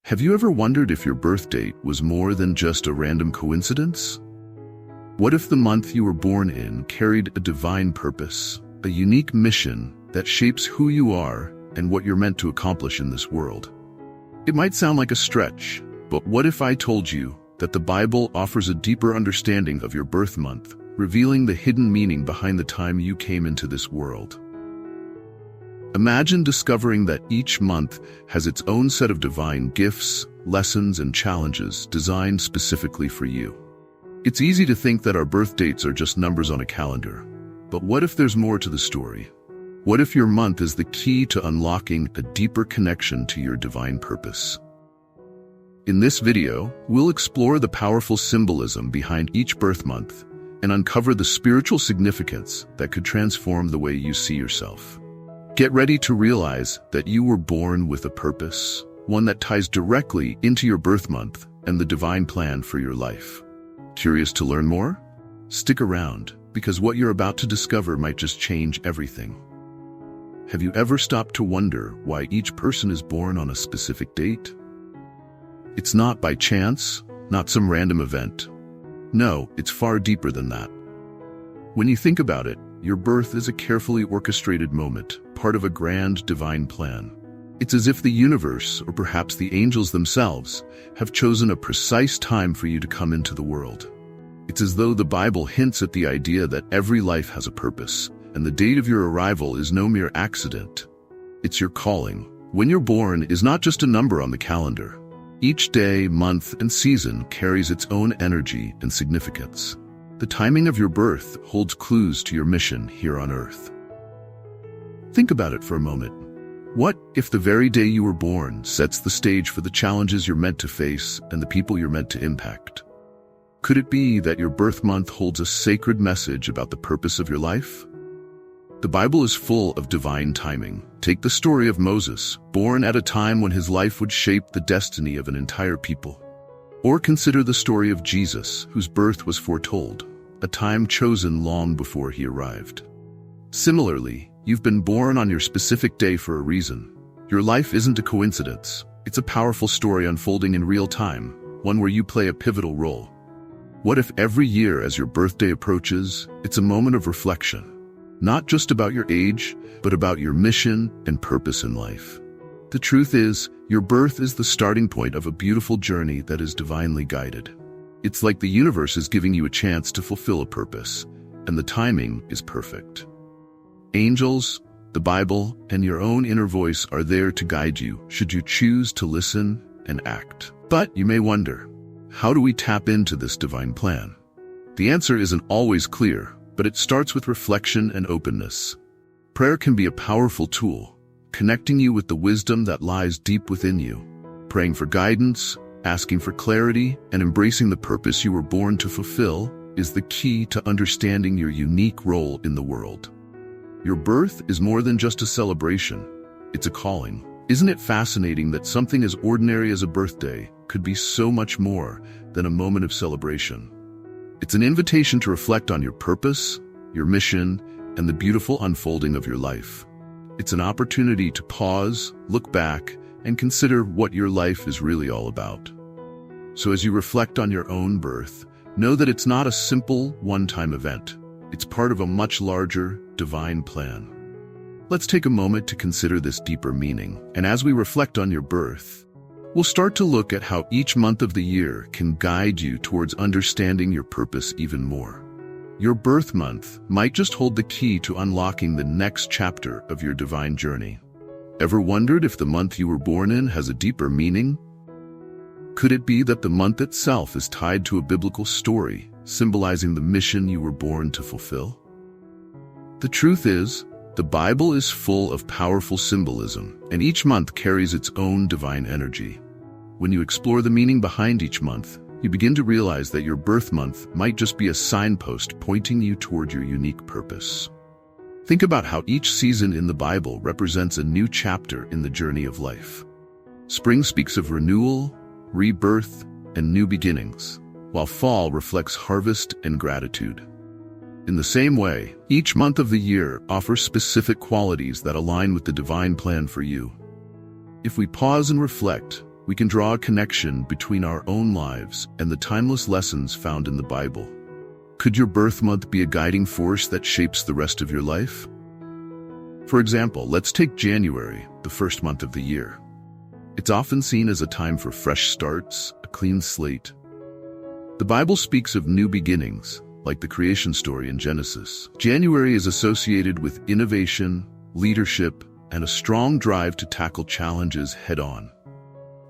Have you ever wondered if your birth date was more than just a random coincidence? What if the month you were born in carried a divine purpose, a unique mission that shapes who you are and what you're meant to accomplish in this world? It might sound like a stretch, but what if I told you that the Bible offers a deeper understanding of your birth month, revealing the hidden meaning behind the time you came into this world? Imagine discovering that each month has its own set of divine gifts, lessons, and challenges designed specifically for you. It's easy to think that our birth dates are just numbers on a calendar, but what if there's more to the story? What if your month is the key to unlocking a deeper connection to your divine purpose? In this video, we'll explore the powerful symbolism behind each birth month and uncover the spiritual significance that could transform the way you see yourself. Get ready to realize that you were born with a purpose, one that ties directly into your birth month and the divine plan for your life. Curious to learn more? Stick around, because what you're about to discover might just change everything. Have you ever stopped to wonder why each person is born on a specific date? It's not by chance, not some random event. No, it's far deeper than that. When you think about it, your birth is a carefully orchestrated moment, part of a grand divine plan. It's as if the universe, or perhaps the angels themselves, have chosen a precise time for you to come into the world. It's as though the Bible hints at the idea that every life has a purpose, and the date of your arrival is no mere accident. It's your calling. When you're born is not just a number on the calendar. Each day, month, and season carries its own energy and significance. The timing of your birth holds clues to your mission here on Earth. Think about it for a moment. What if the very day you were born sets the stage for the challenges you're meant to face and the people you're meant to impact? Could it be that your birth month holds a sacred message about the purpose of your life? The Bible is full of divine timing. Take the story of Moses, born at a time when his life would shape the destiny of an entire people. Or consider the story of Jesus, whose birth was foretold, a time chosen long before he arrived. Similarly, you've been born on your specific day for a reason. Your life isn't a coincidence. It's a powerful story unfolding in real time, one where you play a pivotal role. What if every year as your birthday approaches, it's a moment of reflection? Not just about your age, but about your mission and purpose in life. The truth is, your birth is the starting point of a beautiful journey that is divinely guided. It's like the universe is giving you a chance to fulfill a purpose, and the timing is perfect. Angels, the Bible, and your own inner voice are there to guide you should you choose to listen and act. But you may wonder, how do we tap into this divine plan? The answer isn't always clear, but it starts with reflection and openness. Prayer can be a powerful tool, connecting you with the wisdom that lies deep within you. Praying for guidance, asking for clarity, and embracing the purpose you were born to fulfill is the key to understanding your unique role in the world. Your birth is more than just a celebration. It's a calling. Isn't it fascinating that something as ordinary as a birthday could be so much more than a moment of celebration? It's an invitation to reflect on your purpose, your mission, and the beautiful unfolding of your life. It's an opportunity to pause, look back, and consider what your life is really all about. So as you reflect on your own birth, know that it's not a simple, one-time event. It's part of a much larger, divine plan. Let's take a moment to consider this deeper meaning, and as we reflect on your birth, we'll start to look at how each month of the year can guide you towards understanding your purpose even more. Your birth month might just hold the key to unlocking the next chapter of your divine journey. Ever wondered if the month you were born in has a deeper meaning? Could it be that the month itself is tied to a biblical story, symbolizing the mission you were born to fulfill? The truth is, the Bible is full of powerful symbolism, and each month carries its own divine energy. When you explore the meaning behind each month, you begin to realize that your birth month might just be a signpost pointing you toward your unique purpose. Think about how each season in the Bible represents a new chapter in the journey of life. Spring speaks of renewal, rebirth, and new beginnings, while fall reflects harvest and gratitude. In the same way, each month of the year offers specific qualities that align with the divine plan for you. If we pause and reflect, we can draw a connection between our own lives and the timeless lessons found in the Bible. Could your birth month be a guiding force that shapes the rest of your life? For example, let's take January, the first month of the year. It's often seen as a time for fresh starts, a clean slate. The Bible speaks of new beginnings, like the creation story in Genesis. January is associated with innovation, leadership, and a strong drive to tackle challenges head-on.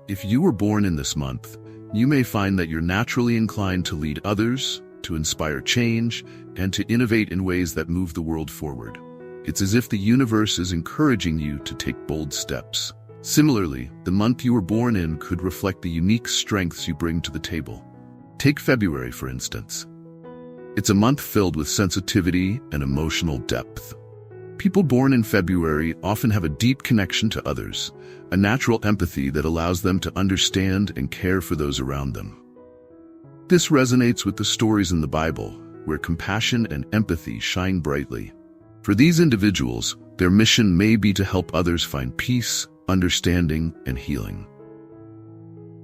If you were born in this month, you may find that you're naturally inclined to lead others, to inspire change, and to innovate in ways that move the world forward. It's as if the universe is encouraging you to take bold steps. Similarly, the month you were born in could reflect the unique strengths you bring to the table. Take February, for instance. It's a month filled with sensitivity and emotional depth. People born in February often have a deep connection to others, a natural empathy that allows them to understand and care for those around them. This resonates with the stories in the Bible, where compassion and empathy shine brightly. For these individuals, their mission may be to help others find peace, understanding, and healing.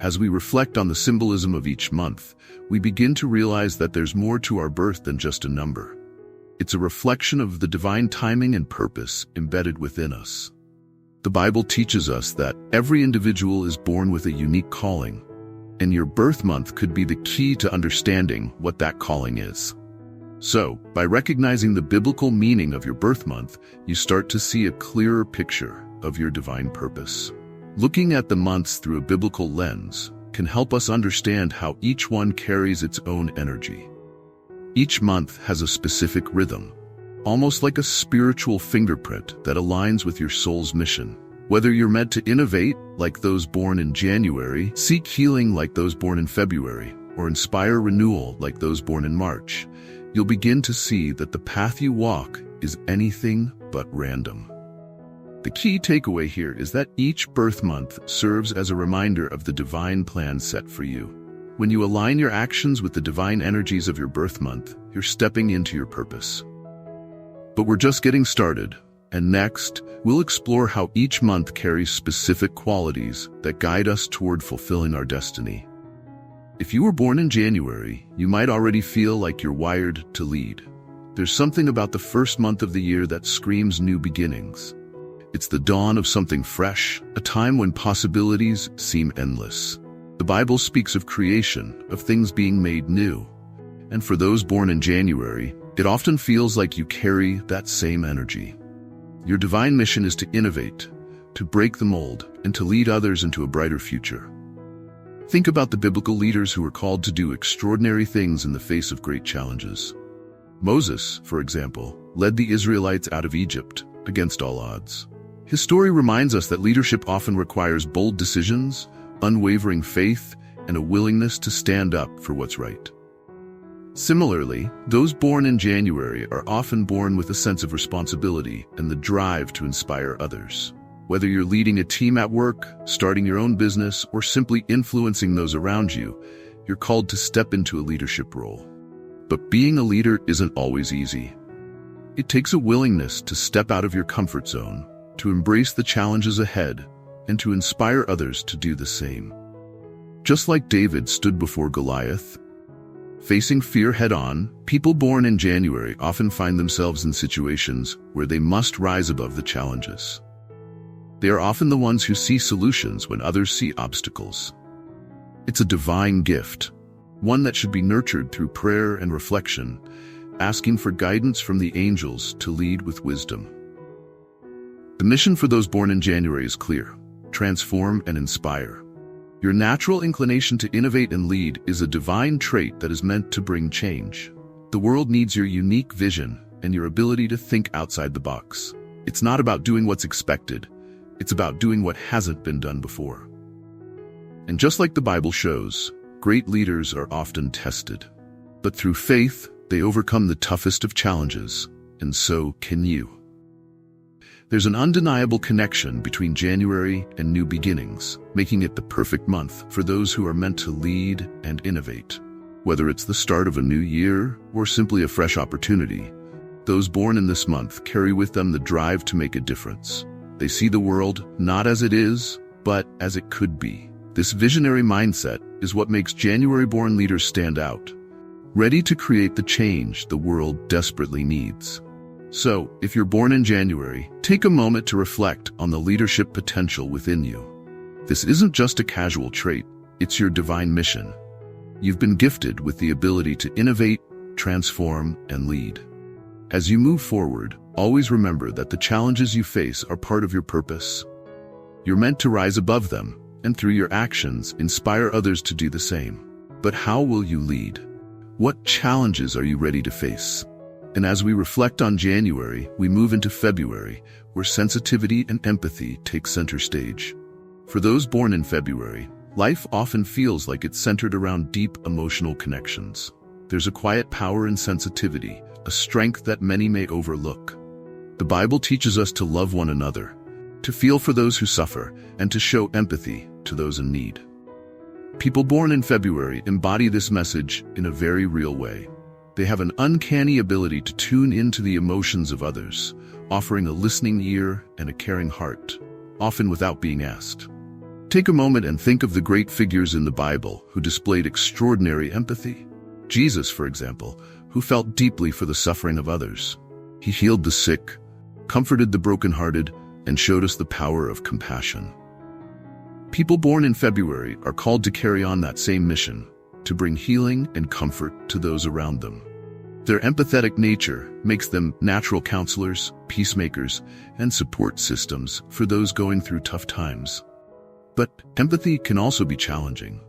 As we reflect on the symbolism of each month, we begin to realize that there's more to our birth than just a number. It's a reflection of the divine timing and purpose embedded within us. The Bible teaches us that every individual is born with a unique calling, and your birth month could be the key to understanding what that calling is. So, by recognizing the biblical meaning of your birth month, you start to see a clearer picture of your divine purpose. Looking at the months through a biblical lens can help us understand how each one carries its own energy. Each month has a specific rhythm, almost like a spiritual fingerprint that aligns with your soul's mission. Whether you're meant to innovate, like those born in January, seek healing like those born in February, or inspire renewal like those born in March, you'll begin to see that the path you walk is anything but random. The key takeaway here is that each birth month serves as a reminder of the divine plan set for you. When you align your actions with the divine energies of your birth month, you're stepping into your purpose. But we're just getting started, and next, we'll explore how each month carries specific qualities that guide us toward fulfilling our destiny. If you were born in January, you might already feel like you're wired to lead. There's something about the first month of the year that screams new beginnings. It's the dawn of something fresh, a time when possibilities seem endless. The Bible speaks of creation, of things being made new. And for those born in January, it often feels like you carry that same energy. Your divine mission is to innovate, to break the mold, and to lead others into a brighter future. Think about the biblical leaders who were called to do extraordinary things in the face of great challenges. Moses, for example, led the Israelites out of Egypt against all odds. His story reminds us that leadership often requires bold decisions, unwavering faith, and a willingness to stand up for what's right. Similarly, those born in January are often born with a sense of responsibility and the drive to inspire others. Whether you're leading a team at work, starting your own business, or simply influencing those around you, you're called to step into a leadership role. But being a leader isn't always easy. It takes a willingness to step out of your comfort zone, to embrace the challenges ahead, and to inspire others to do the same. Just like David stood before Goliath, facing fear head-on, people born in January often find themselves in situations where they must rise above the challenges. They are often the ones who see solutions when others see obstacles. It's a divine gift, one that should be nurtured through prayer and reflection, asking for guidance from the angels to lead with wisdom. The mission for those born in January is clear: transform and inspire. Your natural inclination to innovate and lead is a divine trait that is meant to bring change. The world needs your unique vision and your ability to think outside the box. It's not about doing what's expected. It's about doing what hasn't been done before. And just like the Bible shows, great leaders are often tested. But through faith, they overcome the toughest of challenges, and so can you. There's an undeniable connection between January and new beginnings, making it the perfect month for those who are meant to lead and innovate. Whether it's the start of a new year or simply a fresh opportunity, those born in this month carry with them the drive to make a difference. They see the world not as it is, but as it could be. This visionary mindset is what makes January-born leaders stand out, ready to create the change the world desperately needs. So, if you're born in January, take a moment to reflect on the leadership potential within you. This isn't just a casual trait, it's your divine mission. You've been gifted with the ability to innovate, transform, and lead. As you move forward, always remember that the challenges you face are part of your purpose. You're meant to rise above them, and through your actions, inspire others to do the same. But how will you lead? What challenges are you ready to face? And as we reflect on January, we move into February, where sensitivity and empathy take center stage. For those born in February, life often feels like it's centered around deep emotional connections. There's a quiet power in sensitivity, a strength that many may overlook. The Bible teaches us to love one another, to feel for those who suffer, and to show empathy to those in need. People born in February embody this message in a very real way. They have an uncanny ability to tune into the emotions of others, offering a listening ear and a caring heart, often without being asked. Take a moment and think of the great figures in the Bible who displayed extraordinary empathy. Jesus, for example, who felt deeply for the suffering of others. He healed the sick, comforted the brokenhearted, and showed us the power of compassion. People born in February are called to carry on that same mission, to bring healing and comfort to those around them. Their empathetic nature makes them natural counselors, peacemakers, and support systems for those going through tough times. But empathy can also be challenging.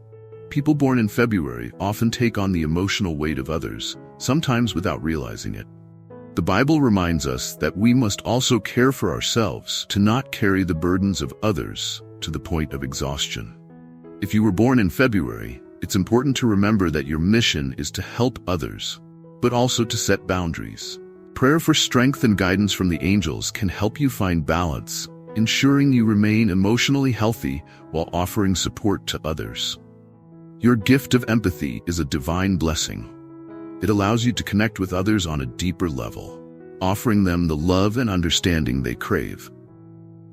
People born in February often take on the emotional weight of others, sometimes without realizing it. The Bible reminds us that we must also care for ourselves to not carry the burdens of others to the point of exhaustion. If you were born in February, it's important to remember that your mission is to help others, but also to set boundaries. Prayer for strength and guidance from the angels can help you find balance, ensuring you remain emotionally healthy while offering support to others. Your gift of empathy is a divine blessing. It allows you to connect with others on a deeper level, offering them the love and understanding they crave.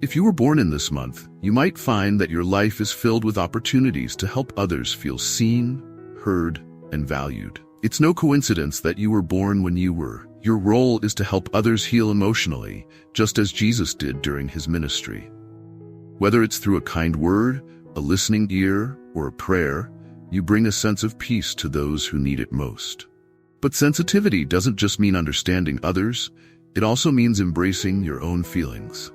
If you were born in this month, you might find that your life is filled with opportunities to help others feel seen, heard, and valued. It's no coincidence that you were born when you were. Your role is to help others heal emotionally, just as Jesus did during his ministry. Whether it's through a kind word, a listening ear, or a prayer, you bring a sense of peace to those who need it most. But sensitivity doesn't just mean understanding others, it also means embracing your own feelings.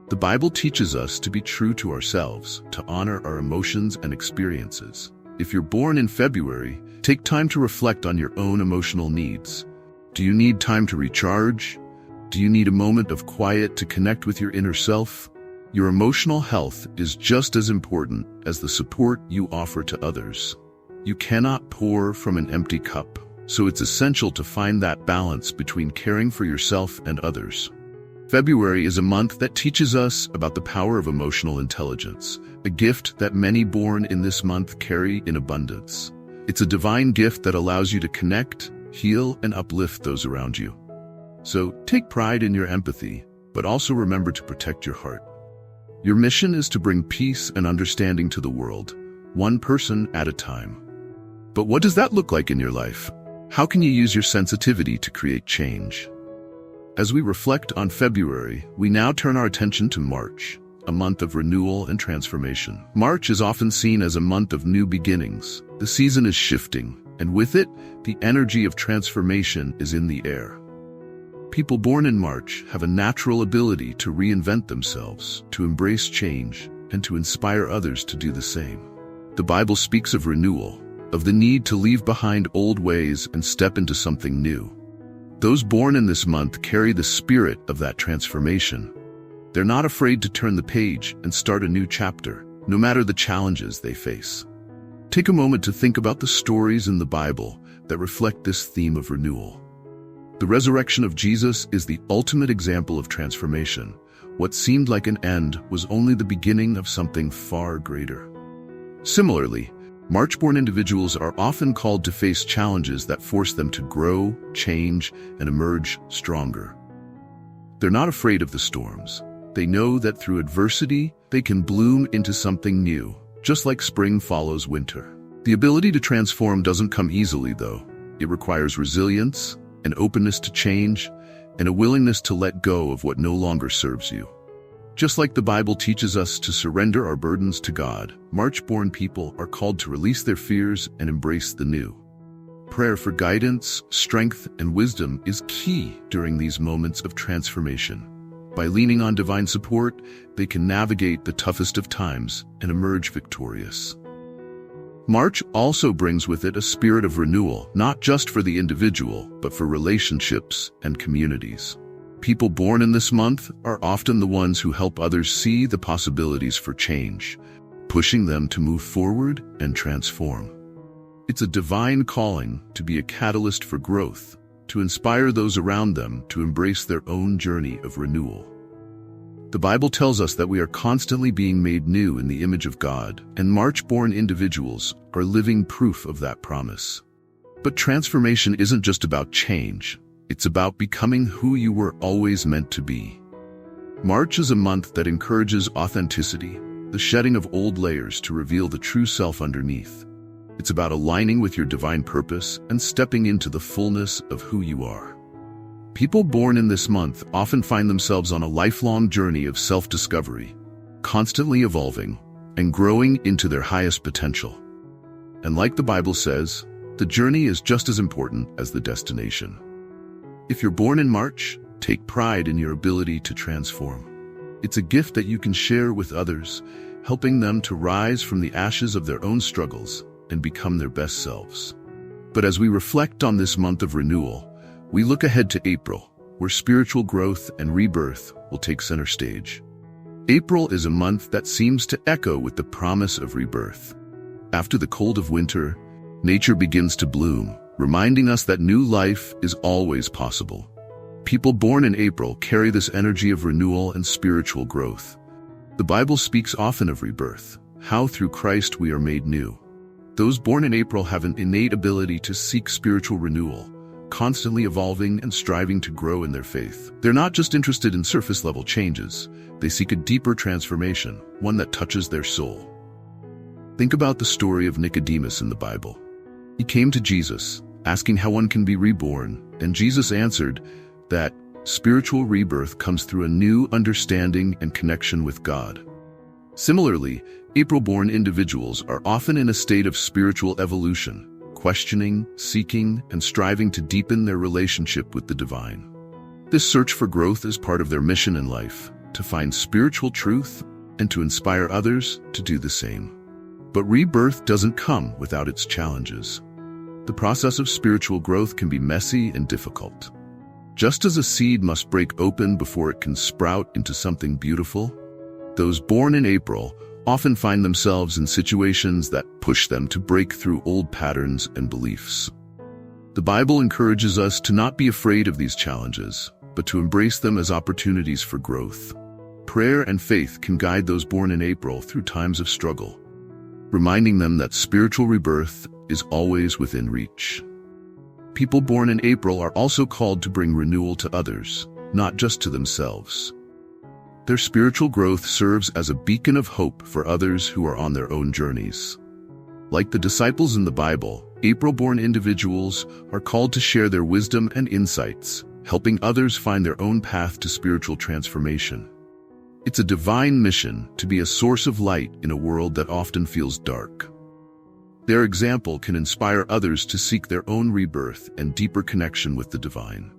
The Bible teaches us to be true to ourselves, to honor our emotions and experiences. If you're born in February, take time to reflect on your own emotional needs. Do you need time to recharge? Do you need a moment of quiet to connect with your inner self? Your emotional health is just as important as the support you offer to others. You cannot pour from an empty cup, so it's essential to find that balance between caring for yourself and others. February is a month that teaches us about the power of emotional intelligence, a gift that many born in this month carry in abundance. It's a divine gift that allows you to connect, heal, and uplift those around you. So take pride in your empathy, but also remember to protect your heart. Your mission is to bring peace and understanding to the world, one person at a time. But what does that look like in your life? How can you use your sensitivity to create change? As we reflect on February, we now turn our attention to March, a month of renewal and transformation. March is often seen as a month of new beginnings. The season is shifting, and with it, the energy of transformation is in the air. People born in March have a natural ability to reinvent themselves, to embrace change, and to inspire others to do the same. The Bible speaks of renewal, of the need to leave behind old ways and step into something new. Those born in this month carry the spirit of that transformation. They're not afraid to turn the page and start a new chapter, no matter the challenges they face. Take a moment to think about the stories in the Bible that reflect this theme of renewal. The resurrection of Jesus is the ultimate example of transformation. What seemed like an end was only the beginning of something far greater. Similarly, March-born individuals are often called to face challenges that force them to grow, change, and emerge stronger. They're not afraid of the storms. They know that through adversity, they can bloom into something new, just like spring follows winter. The ability to transform doesn't come easily, though. It requires resilience, an openness to change, and a willingness to let go of what no longer serves you. Just like the Bible teaches us to surrender our burdens to God, March-born people are called to release their fears and embrace the new. Prayer for guidance, strength, and wisdom is key during these moments of transformation. By leaning on divine support, they can navigate the toughest of times and emerge victorious. March also brings with it a spirit of renewal, not just for the individual, but for relationships and communities. People born in this month are often the ones who help others see the possibilities for change, pushing them to move forward and transform. It's a divine calling to be a catalyst for growth, to inspire those around them to embrace their own journey of renewal. The Bible tells us that we are constantly being made new in the image of God, and March-born individuals are living proof of that promise. But transformation isn't just about change. It's about becoming who you were always meant to be. March is a month that encourages authenticity, the shedding of old layers to reveal the true self underneath. It's about aligning with your divine purpose and stepping into the fullness of who you are. People born in this month often find themselves on a lifelong journey of self-discovery, constantly evolving and growing into their highest potential. And like the Bible says, the journey is just as important as the destination. If you're born in March, take pride in your ability to transform. It's a gift that you can share with others, helping them to rise from the ashes of their own struggles and become their best selves. But as we reflect on this month of renewal, we look ahead to April, where spiritual growth and rebirth will take center stage. April is a month that seems to echo with the promise of rebirth. After the cold of winter, nature begins to bloom, reminding us that new life is always possible. People born in April carry this energy of renewal and spiritual growth. The Bible speaks often of rebirth, how through Christ we are made new. Those born in April have an innate ability to seek spiritual renewal, constantly evolving and striving to grow in their faith. They're not just interested in surface-level changes. They seek a deeper transformation, one that touches their soul. Think about the story of Nicodemus in the Bible. He came to Jesus, asking how one can be reborn, and Jesus answered that spiritual rebirth comes through a new understanding and connection with God. Similarly, April-born individuals are often in a state of spiritual evolution, questioning, seeking, and striving to deepen their relationship with the divine. This search for growth is part of their mission in life, to find spiritual truth and to inspire others to do the same. But rebirth doesn't come without its challenges. The process of spiritual growth can be messy and difficult. Just as a seed must break open before it can sprout into something beautiful, those born in April often find themselves in situations that push them to break through old patterns and beliefs. The Bible encourages us to not be afraid of these challenges, but to embrace them as opportunities for growth. Prayer and faith can guide those born in April through times of struggle, reminding them that spiritual rebirth is always within reach. People born in April are also called to bring renewal to others, not just to themselves. Their spiritual growth serves as a beacon of hope for others who are on their own journeys. Like the disciples in the Bible, April-born individuals are called to share their wisdom and insights, helping others find their own path to spiritual transformation. It's a divine mission to be a source of light in a world that often feels dark. Their example can inspire others to seek their own rebirth and deeper connection with the divine.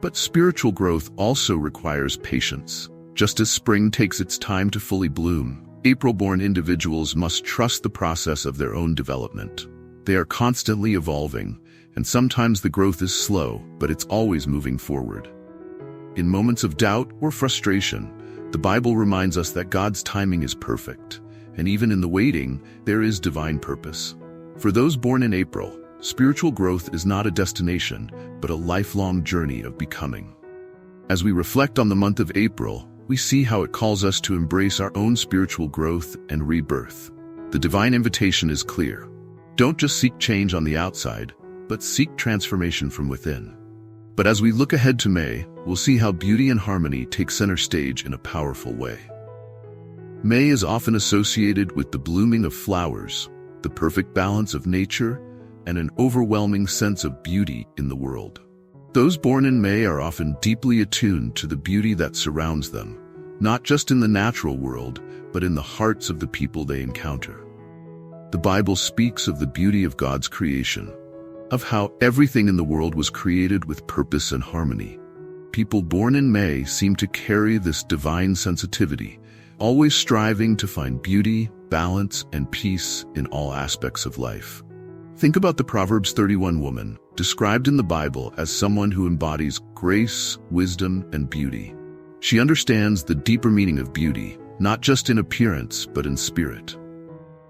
But spiritual growth also requires patience. Just as spring takes its time to fully bloom, April-born individuals must trust the process of their own development. They are constantly evolving, and sometimes the growth is slow, but it's always moving forward. In moments of doubt or frustration, the Bible reminds us that God's timing is perfect, and even in the waiting, there is divine purpose. For those born in April, spiritual growth is not a destination, but a lifelong journey of becoming. As we reflect on the month of April, we see how it calls us to embrace our own spiritual growth and rebirth. The divine invitation is clear. Don't just seek change on the outside, but seek transformation from within. But as we look ahead to May, we'll see how beauty and harmony take center stage in a powerful way. May is often associated with the blooming of flowers, the perfect balance of nature, and an overwhelming sense of beauty in the world. Those born in May are often deeply attuned to the beauty that surrounds them, not just in the natural world, but in the hearts of the people they encounter. The Bible speaks of the beauty of God's creation, of how everything in the world was created with purpose and harmony. People born in May seem to carry this divine sensitivity, always striving to find beauty, balance, and peace in all aspects of life. Think about the Proverbs 31 woman, described in the Bible as someone who embodies grace, wisdom, and beauty. She understands the deeper meaning of beauty, not just in appearance, but in spirit.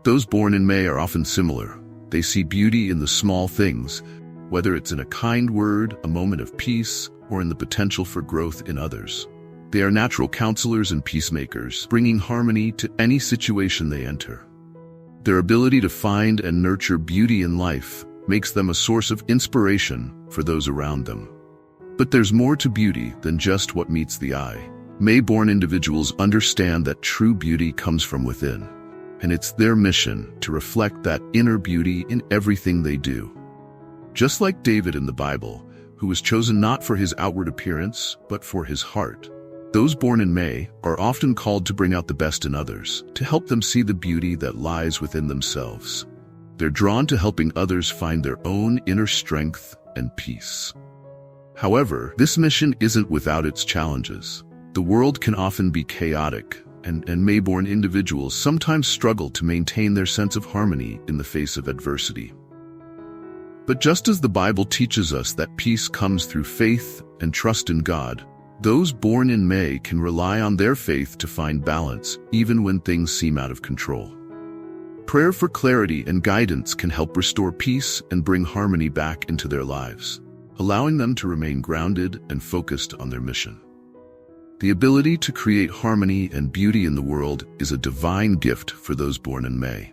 Those born in May are often similar. They see beauty in the small things, whether it's in a kind word, a moment of peace, or in the potential for growth in others. They are natural counselors and peacemakers, bringing harmony to any situation they enter. Their ability to find and nurture beauty in life makes them a source of inspiration for those around them. But there's more to beauty than just what meets the eye. May-born individuals understand that true beauty comes from within, and it's their mission to reflect that inner beauty in everything they do. Just like David in the Bible, who was chosen not for his outward appearance, but for his heart, those born in May are often called to bring out the best in others, to help them see the beauty that lies within themselves. They're drawn to helping others find their own inner strength and peace. However, this mission isn't without its challenges. The world can often be chaotic, and May-born individuals sometimes struggle to maintain their sense of harmony in the face of adversity. But just as the Bible teaches us that peace comes through faith and trust in God, those born in May can rely on their faith to find balance, even when things seem out of control. Prayer for clarity and guidance can help restore peace and bring harmony back into their lives, allowing them to remain grounded and focused on their mission. The ability to create harmony and beauty in the world is a divine gift for those born in May.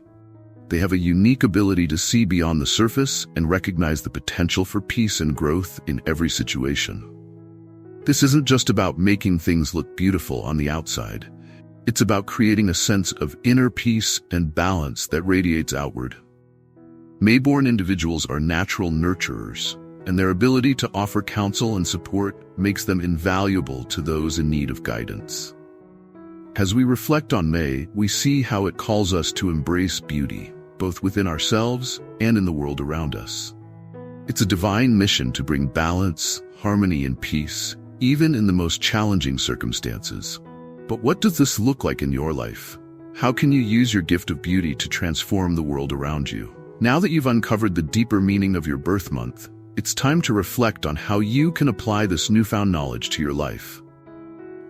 They have a unique ability to see beyond the surface and recognize the potential for peace and growth in every situation. This isn't just about making things look beautiful on the outside. It's about creating a sense of inner peace and balance that radiates outward. May-born individuals are natural nurturers, and their ability to offer counsel and support makes them invaluable to those in need of guidance. As we reflect on May, we see how it calls us to embrace beauty, both within ourselves and in the world around us. It's a divine mission to bring balance, harmony, and peace, even in the most challenging circumstances. But what does this look like in your life? How can you use your gift of beauty to transform the world around you? Now that you've uncovered the deeper meaning of your birth month, it's time to reflect on how you can apply this newfound knowledge to your life.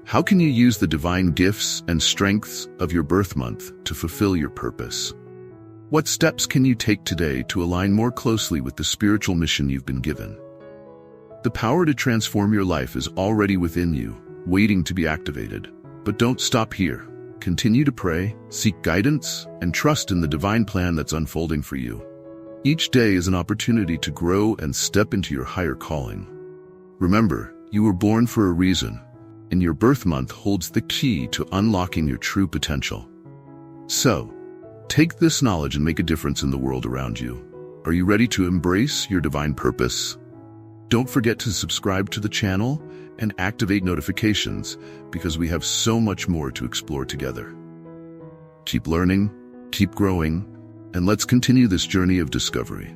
How can you use the divine gifts and strengths of your birth month to fulfill your purpose? What steps can you take today to align more closely with the spiritual mission you've been given? The power to transform your life is already within you, waiting to be activated. But don't stop here. Continue to pray, seek guidance, and trust in the divine plan that's unfolding for you. Each day is an opportunity to grow and step into your higher calling. Remember, you were born for a reason, and your birth month holds the key to unlocking your true potential. So, take this knowledge and make a difference in the world around you. Are you ready to embrace your divine purpose? Don't forget to subscribe to the channel and activate notifications, because we have so much more to explore together. Keep learning, keep growing, and let's continue this journey of discovery.